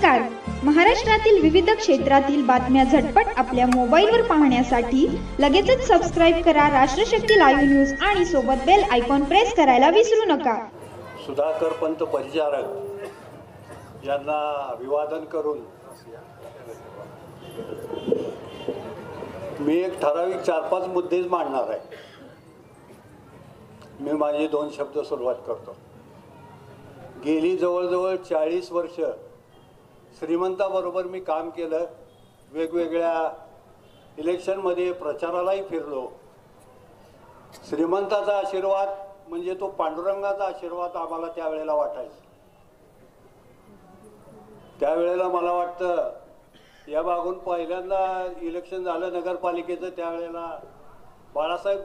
नमस्कार. महाराष्ट्रातील विविध क्षेत्रातील बातम्या झटपट आपल्या मोबाईलवर पाहण्यासाठी लगेचच सबस्क्राईब करा राष्ट्रशक्ती लाईव्ह न्यूज आणि सोबत बेल आयकॉन प्रेस करायला विसरू नका. सुधाकर पंत परिचारक यांना अभिवादन करून मी एक ठराविक 4-5 मुद्देच मांडणार आहे. मी माझे 2 शब्द सुरुवात करतो. गेली जवळजवळ 40 वर्ष श्रीमंताबरोबर मी काम केलं. वेगवेगळ्या इलेक्शनमध्ये प्रचारालाही फिरलो. श्रीमंताचा आशीर्वाद म्हणजे तो पांडुरंगाचा आशीर्वाद आम्हाला त्यावेळेला वाटायचा. त्यावेळेला मला वाटतं या भागून पहिल्यांदा इलेक्शन झालं नगरपालिकेचं, त्यावेळेला बाळासाहेब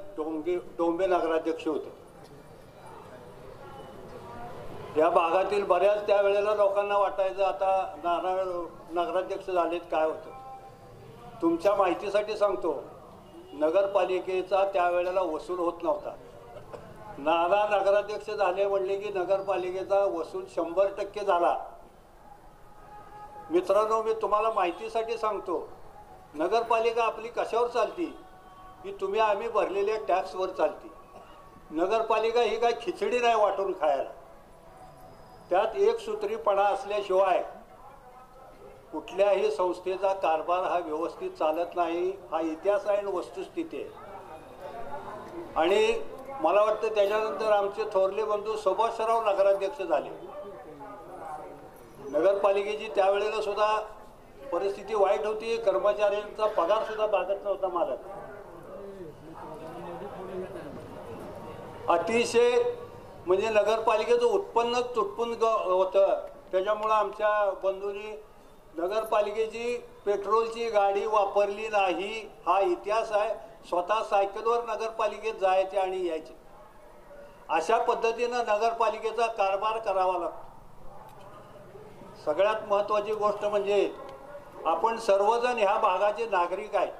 डोंबे नगराध्यक्ष होते. या भागातील बऱ्याच त्यावेळेला लोकांना वाटायचं आता नगराध्यक्ष झालेत काय होतं. तुमच्या माहितीसाठी सांगतो, नगरपालिकेचा त्यावेळेला वसूल होत नव्हता. नगराध्यक्ष झाले म्हणले की नगरपालिकेचा वसूल 100% झाला. मित्रांनो, मी तुम्हाला माहितीसाठी सांगतो, नगरपालिका आपली कशावर चालती की आम्ही भरलेल्या टॅक्सवर चालती. नगरपालिका ही काय खिचडी नाही वाटून खायला. त्यात एकसूत्रीपणा असल्याशिवाय कुठल्याही संस्थेचा कारभार हा व्यवस्थित चालत नाही. हा इतिहास आहे आणि वस्तुस्थिती आहे. आणि मला वाटतं त्याच्यानंतर आमचे थोरले बंधू सुभाषराव नगराध्यक्ष झाले. नगरपालिकेची त्यावेळेला सुद्धा परिस्थिती वाईट होती. कर्मचाऱ्यांचा पगार सुद्धा भागत नव्हता मालक. अतिशय म्हणजे नगरपालिकेचं उत्पन्न तुटपून होतं. त्याच्यामुळं आमच्या बंधूंनी नगरपालिकेची पेट्रोलची गाडी वापरली नाही. हा इतिहास आहे. स्वतः सायकलवर नगरपालिकेत जायचे आणि यायचे. अशा पद्धतीनं नगरपालिकेचा कारभार करावा लागतो. सगळ्यात महत्त्वाची गोष्ट म्हणजे आपण सर्वजण ह्या भागाचे नागरिक आहे.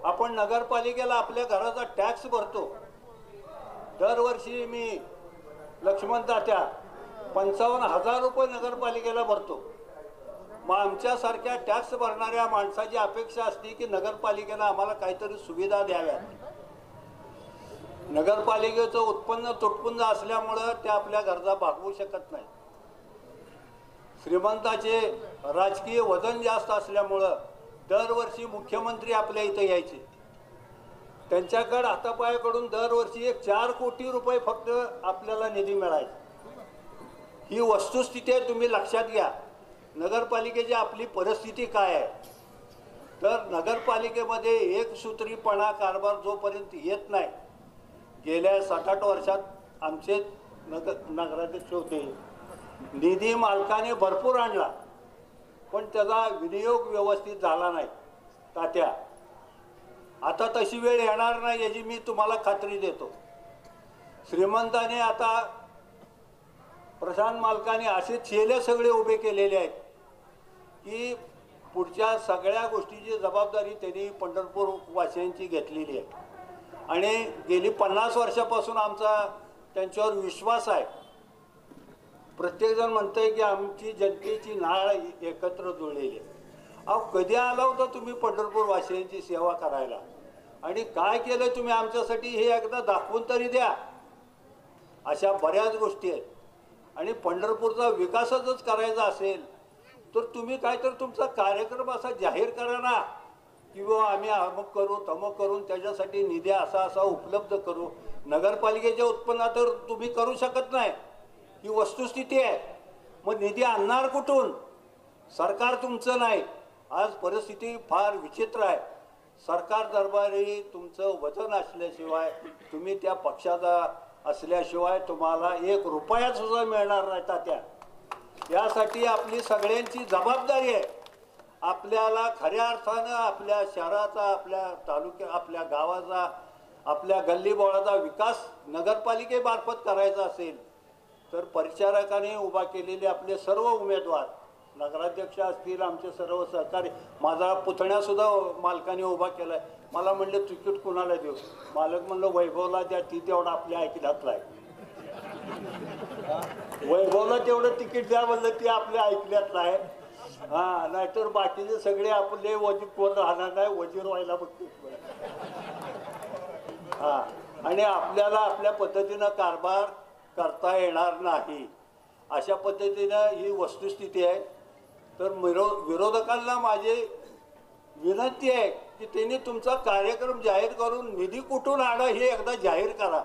आपण नगरपालिकेला आपल्या घराचा टॅक्स भरतो. दरवर्षी मी लक्ष्मण तात्या 55,000 रुपये नगरपालिकेला भरतो. मग आमच्यासारख्या टॅक्स भरणाऱ्या माणसाची अपेक्षा असते की नगरपालिकेला आम्हाला काहीतरी सुविधा द्याव्यात. नगरपालिकेचं उत्पन्न तुटपुंज असल्यामुळं ते आपल्या गरजा भागवू शकत नाही. श्रीमंताचे राजकीय वजन जास्त असल्यामुळं दरवर्षी मुख्यमंत्री आपल्या इथं यायचे. त्यांच्याकडे हातापायाकडून दरवर्षी 4 कोटी रुपये फक्त आपल्याला निधी मिळायचा. ही वस्तुस्थिती आहे, तुम्ही लक्षात घ्या. नगरपालिकेची आपली परिस्थिती काय आहे तर नगरपालिकेमध्ये एकसूत्रीपणा कारभार जोपर्यंत येत नाही. गेल्या 7-8 वर्षात आमचे नगराध्यक्ष होते. निधी मालकाने भरपूर आणला पण त्याचा विनियोग व्यवस्थित झाला नाही. तात्या, आता तशी वेळ येणार नाही याची मी तुम्हाला खात्री देतो. श्रीमंताने आता प्रशांत मालकाने असे चेले सगळे उभे केलेले आहेत की पुढच्या सगळ्या गोष्टीची जबाबदारी त्यांनी पंढरपूर वासियांची घेतलेली आहे. आणि गेली 50 वर्षापासून आमचा त्यांच्यावर विश्वास आहे. प्रत्येकजण म्हणतंय की आमची जनतेची नाळ एकत्र जुळलेली आहे. अहो, कधी आला होता तुम्ही पंढरपूर वासियांची सेवा करायला आणि काय केलं तुम्ही आमच्यासाठी हे एकदा दाखवून तरी द्या. अशा बऱ्याच गोष्टी आहेत. आणि पंढरपूरचा विकासच करायचा असेल तर तुम्ही काय तर तुमचा कार्यक्रम असा जाहीर करा ना की आम्ही अमुक करू तमुक करून त्याच्यासाठी निधी असा उपलब्ध करू. नगरपालिकेच्या उत्पन्नात तर तुम्ही करू शकत नाही. ही वस्तुस्थिती आहे. मग निधी आणणार कुठून? सरकार तुमचं नाही. आज परिस्थिती फार विचित्र आहे. सरकार दरबारी तुमचं वजन असल्याशिवाय, तुम्ही त्या पक्षाचा असल्याशिवाय तुम्हाला 1 रुपया सुद्धा मिळणार नाही. तात्या, यासाठी आपली सगळ्यांची जबाबदारी आहे. आपल्याला खऱ्या अर्थानं आपल्या शहराचा, आपल्या तालुक्या, आपल्या गावाचा, आपल्या गल्लीबोळाचा विकास नगरपालिकेमार्फत करायचा असेल तर परिचारकाने उभा केलेले आपले सर्व उमेदवार, नगराध्यक्ष असतील, आमचे सर्व सहकारी, माझा पुतण्या सुद्धा मालकाने उभा केलाय. मला म्हणले तिकीट कुणाला देऊ? मालक म्हणलं वैभवला द्या, ती तेवढा आपल्या ऐकण्यातला आहे. वैभवला तेवढं तिकीट द्या म्हणलं, ती आपल्या ऐकण्यातला आहे. हा, नाहीतर बाकीचे सगळे आपले वजीर कोण राहणार नाही, वजीर व्हायला बघते. हा, आणि आपल्याला आपल्या पद्धतीनं कारभार करता येणार नाही, अशा पद्धतीनं ही वस्तुस्थिती आहे. तर विरोधकांना माझी विनंती आहे की त्यांनी तुमचा कार्यक्रम जाहीर करून निधी कुठून आणा हे एकदा जाहीर करा.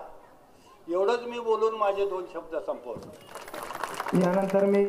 एवढंच मी बोलून माझे 2 शब्द संपवतो. यानंतर मी